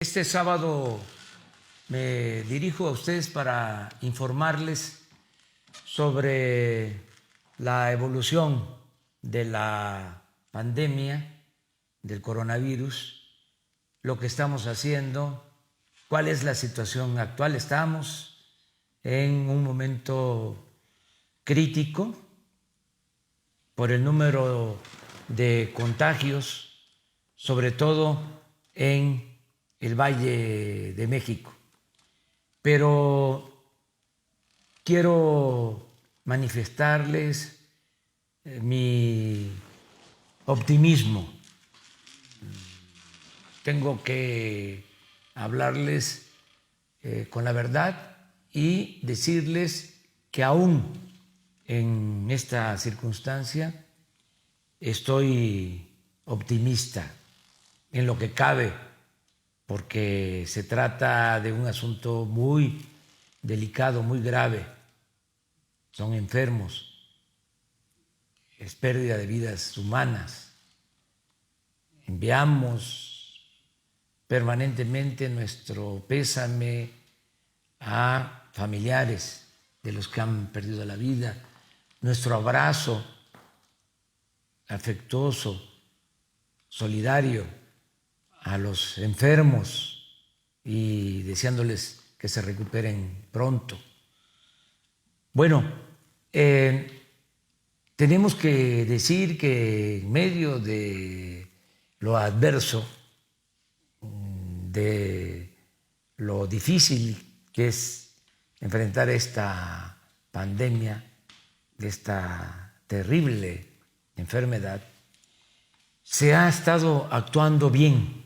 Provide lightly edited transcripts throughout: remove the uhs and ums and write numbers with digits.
Este sábado me dirijo a ustedes para informarles sobre la evolución de la pandemia del coronavirus, lo que estamos haciendo, cuál es la situación actual. Estamos en un momento crítico por el número de contagios, sobre todo en el Valle de México. Pero quiero manifestarles mi optimismo. Tengo que hablarles con la verdad y decirles que aún en esta circunstancia estoy optimista en lo que cabe, porque se trata de un asunto muy delicado, muy grave. Son enfermos, es pérdida de vidas humanas. Enviamos permanentemente nuestro pésame a familiares de los que han perdido la vida, nuestro abrazo afectuoso, solidario a los enfermos y deseándoles que se recuperen pronto. Bueno, tenemos que decir que en medio de lo adverso, de lo difícil que es enfrentar esta pandemia, de esta terrible enfermedad, se ha estado actuando bien.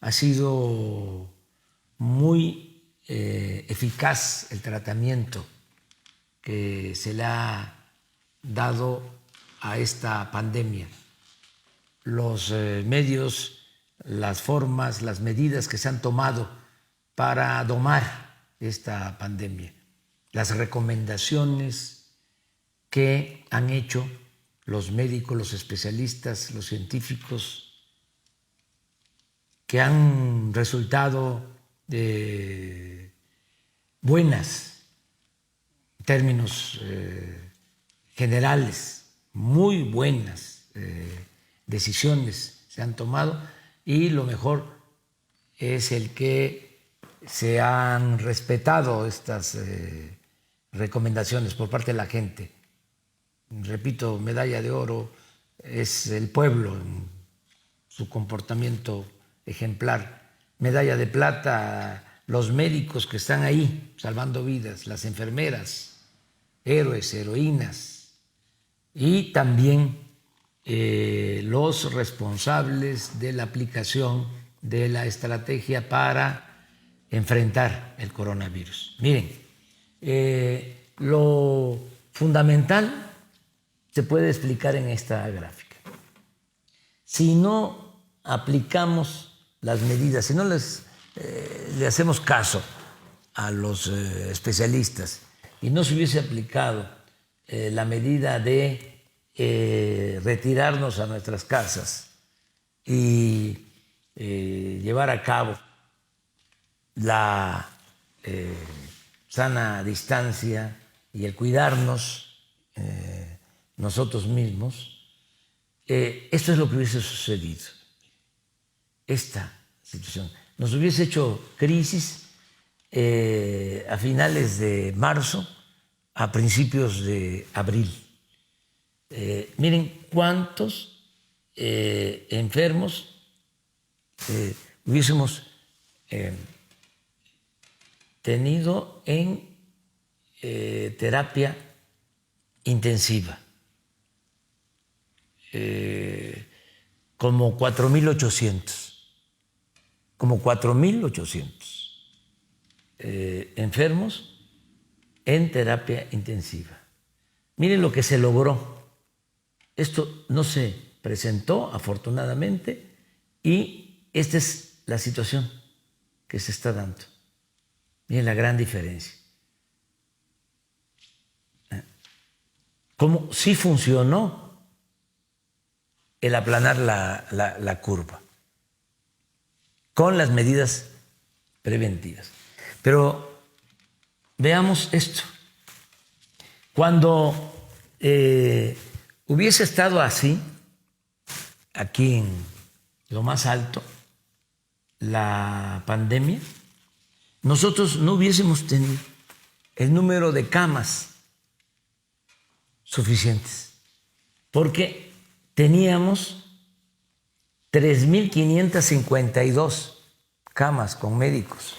Ha sido muy eficaz el tratamiento que se le ha dado a esta pandemia. Los medios, las formas, las medidas que se han tomado para domar esta pandemia, las recomendaciones que han hecho los médicos, los especialistas, los científicos, que han resultado buenas en términos generales, muy buenas decisiones se han tomado, y lo mejor es el que se han respetado estas recomendaciones por parte de la gente. Repito, medalla de oro es el pueblo en su comportamiento ejemplar. Medalla de plata, los médicos que están ahí salvando vidas, las enfermeras, héroes, heroínas, y también los responsables de la aplicación de la estrategia para enfrentar el coronavirus. Miren, lo fundamental se puede explicar en esta gráfica. Si no aplicamos las medidas, si no le hacemos caso a los especialistas y no se hubiese aplicado la medida de retirarnos a nuestras casas y llevar a cabo la sana distancia y el cuidarnos nosotros mismos, esto es lo que hubiese sucedido. Esta situación nos hubiese hecho crisis a finales de marzo, a principios de abril. Miren cuántos enfermos hubiésemos tenido en terapia intensiva. Como 4.800. Como 4.800 enfermos en terapia intensiva. Miren lo que se logró. Esto no se presentó, afortunadamente, y esta es la situación que se está dando. Miren la gran diferencia. Cómo sí funcionó el aplanar la curva. con las medidas preventivas. Pero veamos esto. Cuando hubiese estado así, aquí en lo más alto, la pandemia, nosotros no hubiésemos tenido el número de camas suficientes, porque teníamos 3.552 camas con médicos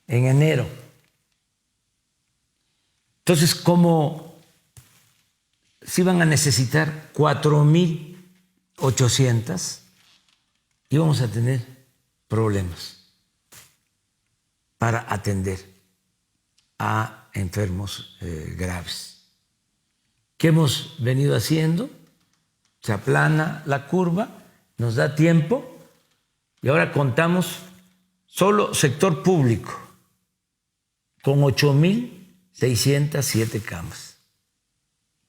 en enero. Entonces, como se iban a necesitar 4.800, íbamos a tener problemas para atender a enfermos graves. ¿Qué hemos venido haciendo? Se aplana la curva, nos da tiempo y ahora contamos solo sector público con 8.607 camas.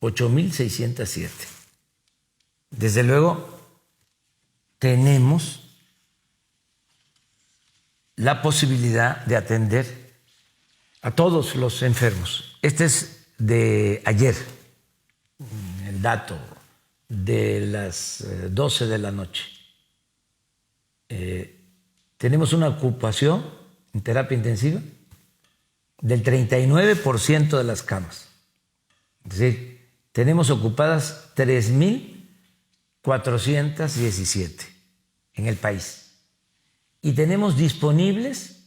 8.607. Desde luego, tenemos la posibilidad de atender a todos los enfermos. Este es de ayer, el dato de las 12 de la noche. Tenemos una ocupación en terapia intensiva del 39% de las camas. Es decir, tenemos ocupadas 3.417 en el país. Y tenemos disponibles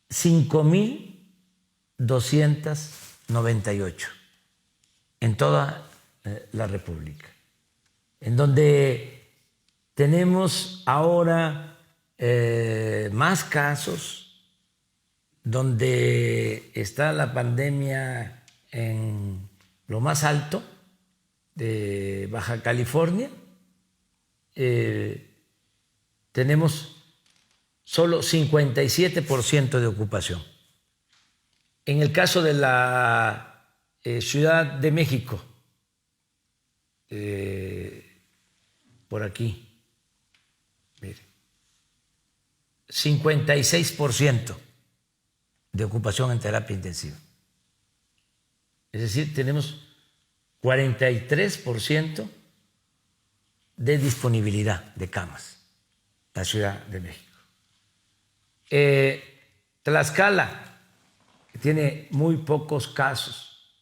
5.298 en toda la República, en donde tenemos ahora más casos, donde está la pandemia en lo más alto de Baja California. Tenemos solo 57% de ocupación. En el caso de la Ciudad de México, por aquí, mire, 56% de ocupación en terapia intensiva. Es decir, tenemos 43% de disponibilidad de camas, la Ciudad de México. Tlaxcala, que tiene muy pocos casos,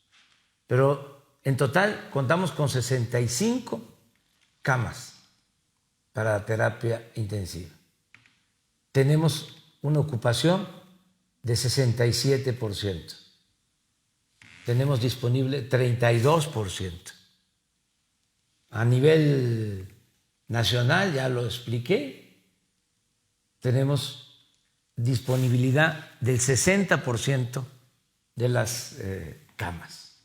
pero en total contamos con 65 camas para terapia intensiva. Tenemos una ocupación de 67%. Tenemos disponible 32%. A nivel nacional, ya lo expliqué, tenemos disponibilidad del 60% de las camas.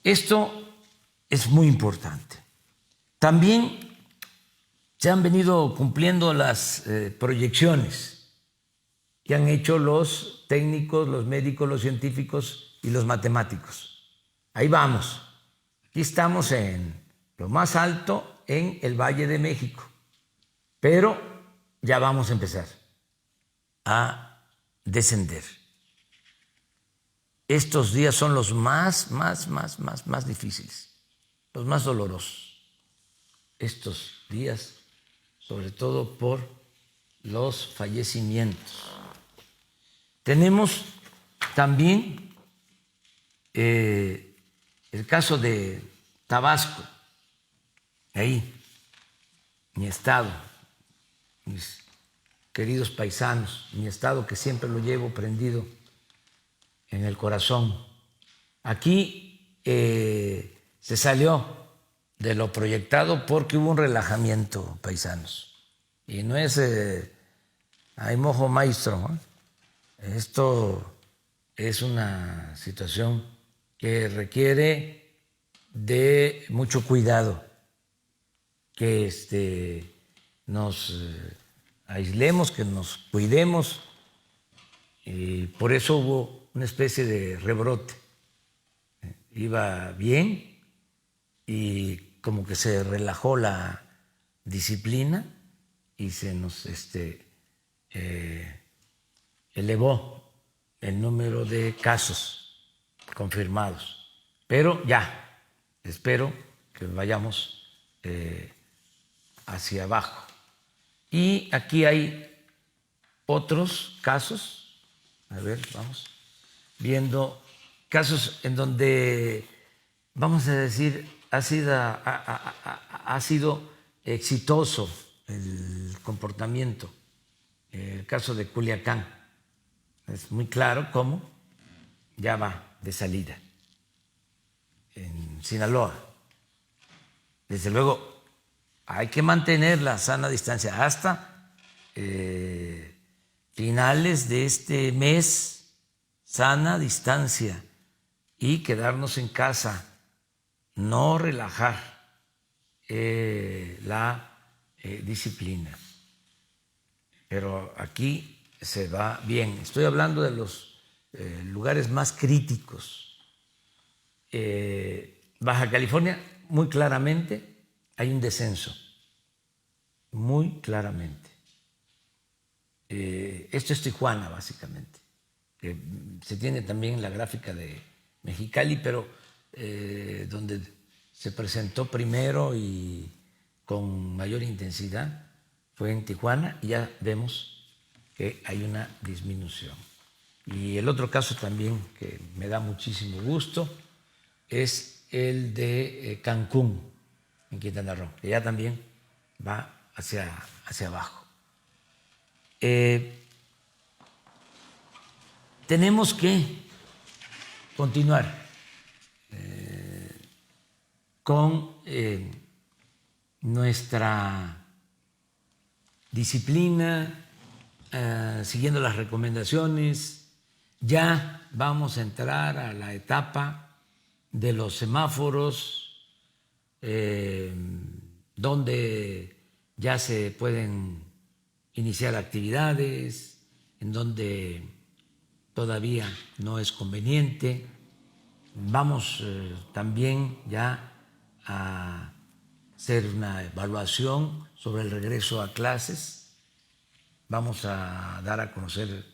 Esto es muy importante. También se han venido cumpliendo las proyecciones que han hecho los técnicos, los médicos, los científicos y los matemáticos. Ahí vamos. Aquí estamos en lo más alto en el Valle de México, pero ya vamos a empezar a descender. Estos días son los más difíciles, los más dolorosos. Estos días, sobre todo por los fallecimientos. Tenemos también el caso de Tabasco, ahí, mi estado, mis queridos paisanos, mi estado que siempre lo llevo prendido en el corazón. Aquí se salió de lo proyectado porque hubo un relajamiento, paisanos. Y no es hay mojo maestro, ¿no? Esto es una situación que requiere de mucho cuidado, que nos aislemos, que nos cuidemos, y por eso hubo una especie de rebrote. Iba bien y como que se relajó la disciplina y se nos elevó el número de casos confirmados. Pero ya, espero que vayamos hacia abajo. Y aquí hay otros casos, a ver, vamos viendo casos en donde, vamos a decir, ha sido exitoso el comportamiento. El caso de Culiacán es muy claro cómo ya va de salida. En Sinaloa, desde luego, hay que mantener la sana distancia hasta finales de este mes, sana distancia y quedarnos en casa, no relajar la disciplina. Pero aquí se va bien. Estoy hablando de los lugares más críticos. Baja California, muy claramente, hay un descenso, muy claramente. Esto es Tijuana, básicamente. Se tiene también la gráfica de Mexicali, pero donde se presentó primero y con mayor intensidad fue en Tijuana, y ya vemos que hay una disminución. Y el otro caso también que me da muchísimo gusto es el de Cancún, en Quintana Roo, que ya también va hacia abajo. Tenemos que continuar con nuestra disciplina, siguiendo las recomendaciones. Ya vamos a entrar a la etapa de los semáforos, donde ya se pueden iniciar actividades, en donde todavía no es conveniente. Vamos también ya a hacer una evaluación sobre el regreso a clases. Vamos a dar a conocer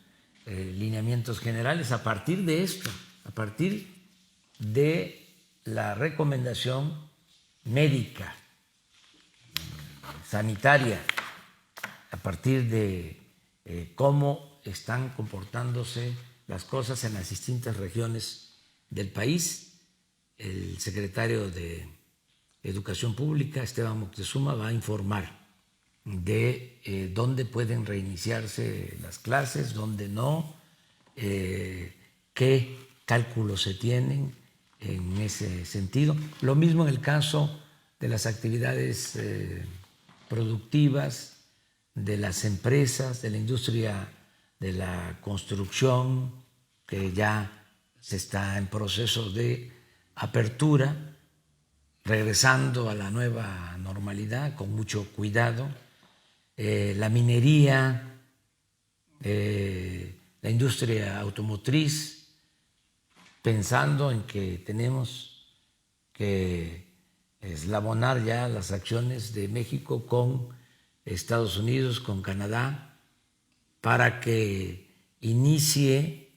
lineamientos generales a partir de esto, a partir de la recomendación médica, sanitaria, a partir de cómo están comportándose las cosas en las distintas regiones del país. El secretario de Educación Pública, Esteban Moctezuma, va a informar de dónde pueden reiniciarse las clases, dónde no, qué cálculos se tienen en ese sentido. Lo mismo en el caso de las actividades productivas, de las empresas, de la industria de la construcción, que ya se está en proceso de apertura, regresando a la nueva normalidad con mucho cuidado. La minería, la industria automotriz, pensando en que tenemos que eslabonar ya las acciones de México con Estados Unidos, con Canadá, para que inicie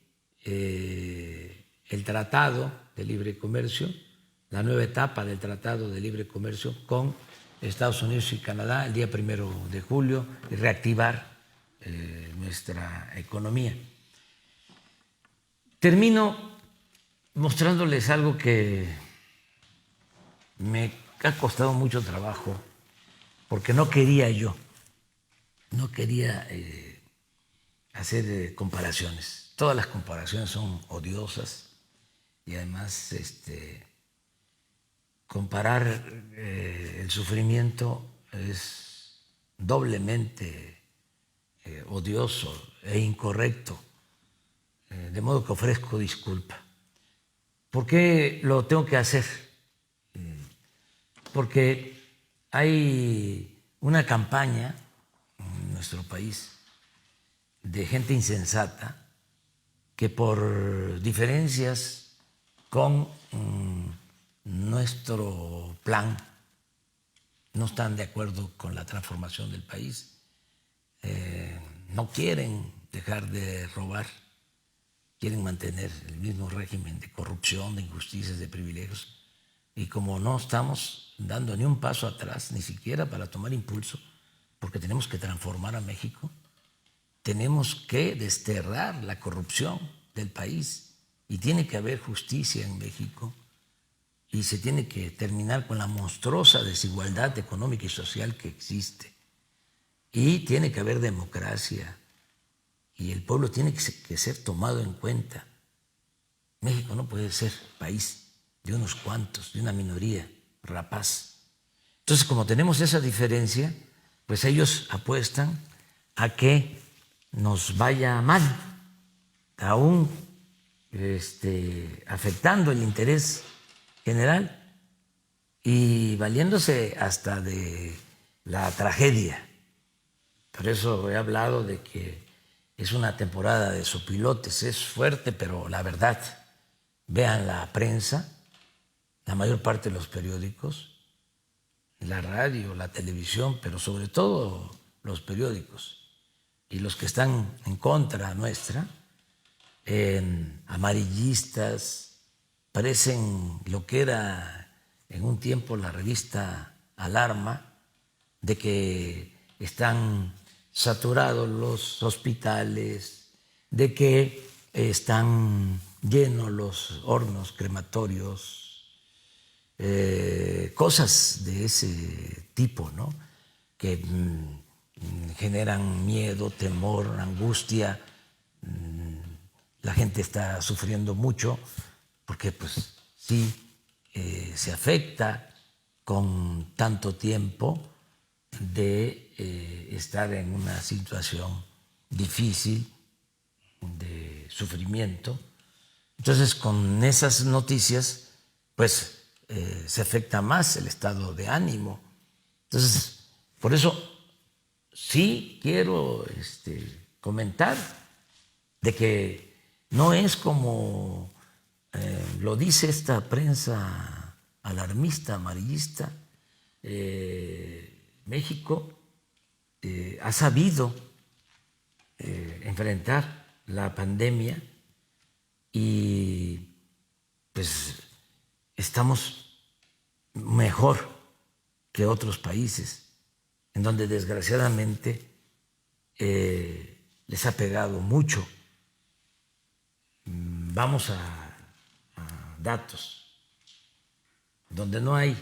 el Tratado de Libre Comercio, la nueva etapa del Tratado de Libre Comercio con Estados Unidos y Canadá el día 1 de julio, y reactivar nuestra economía. Termino mostrándoles algo que me ha costado mucho trabajo, porque no quería hacer comparaciones. Todas las comparaciones son odiosas, y además comparar el sufrimiento es doblemente odioso e incorrecto, de modo que ofrezco disculpa. ¿Por qué lo tengo que hacer? Porque hay una campaña en nuestro país de gente insensata que, por diferencias con nuestro plan, no están de acuerdo con la transformación del país, no quieren dejar de robar, quieren mantener el mismo régimen de corrupción, de injusticias, de privilegios. Y como no estamos dando ni un paso atrás, ni siquiera para tomar impulso, porque tenemos que transformar a México, tenemos que desterrar la corrupción del país y tiene que haber justicia en México y se tiene que terminar con la monstruosa desigualdad económica y social que existe. Y tiene que haber democracia y el pueblo tiene que ser tomado en cuenta. México no puede ser país de unos cuantos, de una minoría rapaz. Entonces, como tenemos esa diferencia, pues ellos apuestan a que nos vaya mal, aún afectando el interés general y valiéndose hasta de la tragedia. Por eso he hablado de que es una temporada de sopilotes, es fuerte, pero la verdad, vean la prensa, la mayor parte de los periódicos, la radio, la televisión, pero sobre todo los periódicos y los que están en contra nuestra, amarillistas, parecen lo que era en un tiempo la revista Alarma, de que están saturados los hospitales, de que están llenos los hornos crematorios, cosas de ese tipo, ¿no? Que generan miedo, temor, angustia. La gente está sufriendo mucho porque pues sí se afecta con tanto tiempo de estar en una situación difícil de sufrimiento. Entonces, con esas noticias, pues se afecta más el estado de ánimo. Entonces, por eso sí quiero comentar de que no es como lo dice esta prensa alarmista, amarillista. México ha sabido enfrentar la pandemia y pues estamos mejor que otros países en donde desgraciadamente les ha pegado mucho. Vamos a datos donde no hay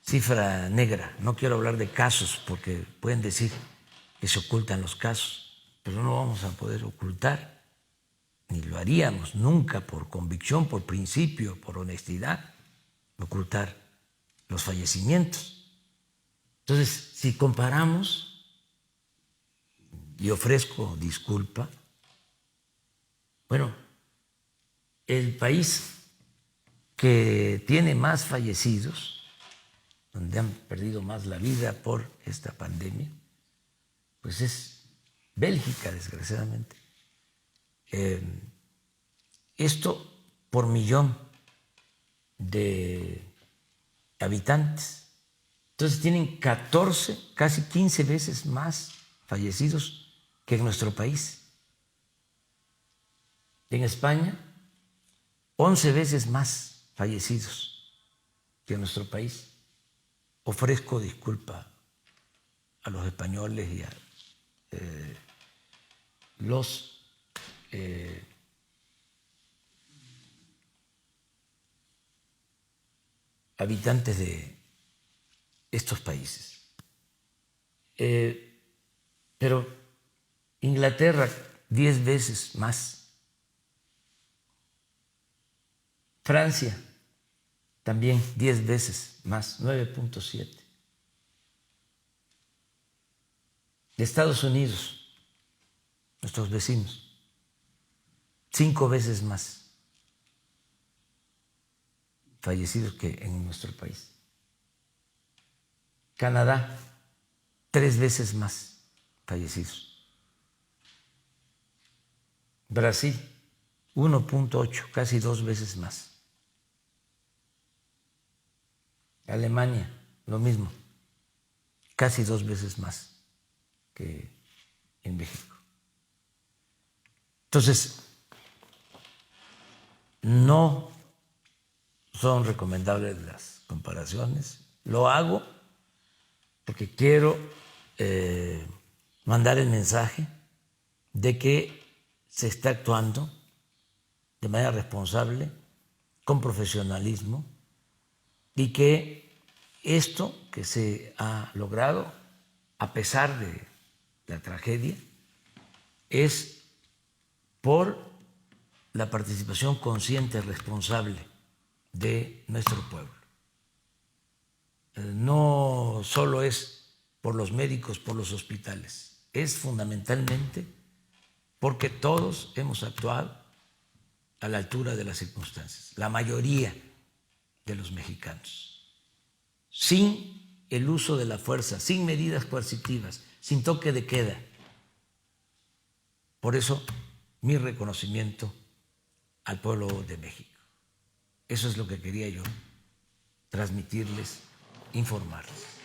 cifra negra. No quiero hablar de casos porque pueden decir que se ocultan los casos, pero no vamos a poder ocultar, ni lo haríamos nunca por convicción, por principio, por honestidad, ocultar los fallecimientos. Entonces, si comparamos, y ofrezco disculpa, bueno, el país que tiene más fallecidos, donde han perdido más la vida por esta pandemia, pues es Bélgica, desgraciadamente. Esto por millón de habitantes. Entonces tienen 14, casi 15 veces más fallecidos que en nuestro país. En España, 11 veces más fallecidos que en nuestro país. Ofrezco disculpa a los españoles y a los habitantes de estos países. Pero Inglaterra, 10 veces más. Francia, también 10 veces más, 9.7. De Estados Unidos, nuestros vecinos, 5 veces más fallecidos que en nuestro país. Canadá, 3 veces más fallecidos. Brasil, 1.8, casi 2 veces más. Alemania, lo mismo, casi 2 veces más. que en México. Entonces, no son recomendables las comparaciones. Lo hago porque quiero mandar el mensaje de que se está actuando de manera responsable, con profesionalismo, y que esto que se ha logrado, a pesar de la tragedia, es por la participación consciente y responsable de nuestro pueblo. No solo es por los médicos, por los hospitales, es fundamentalmente porque todos hemos actuado a la altura de las circunstancias, la mayoría de los mexicanos, sin el uso de la fuerza, sin medidas coercitivas, sin toque de queda. Por eso, mi reconocimiento al pueblo de México. Eso es lo que quería yo transmitirles, informarles.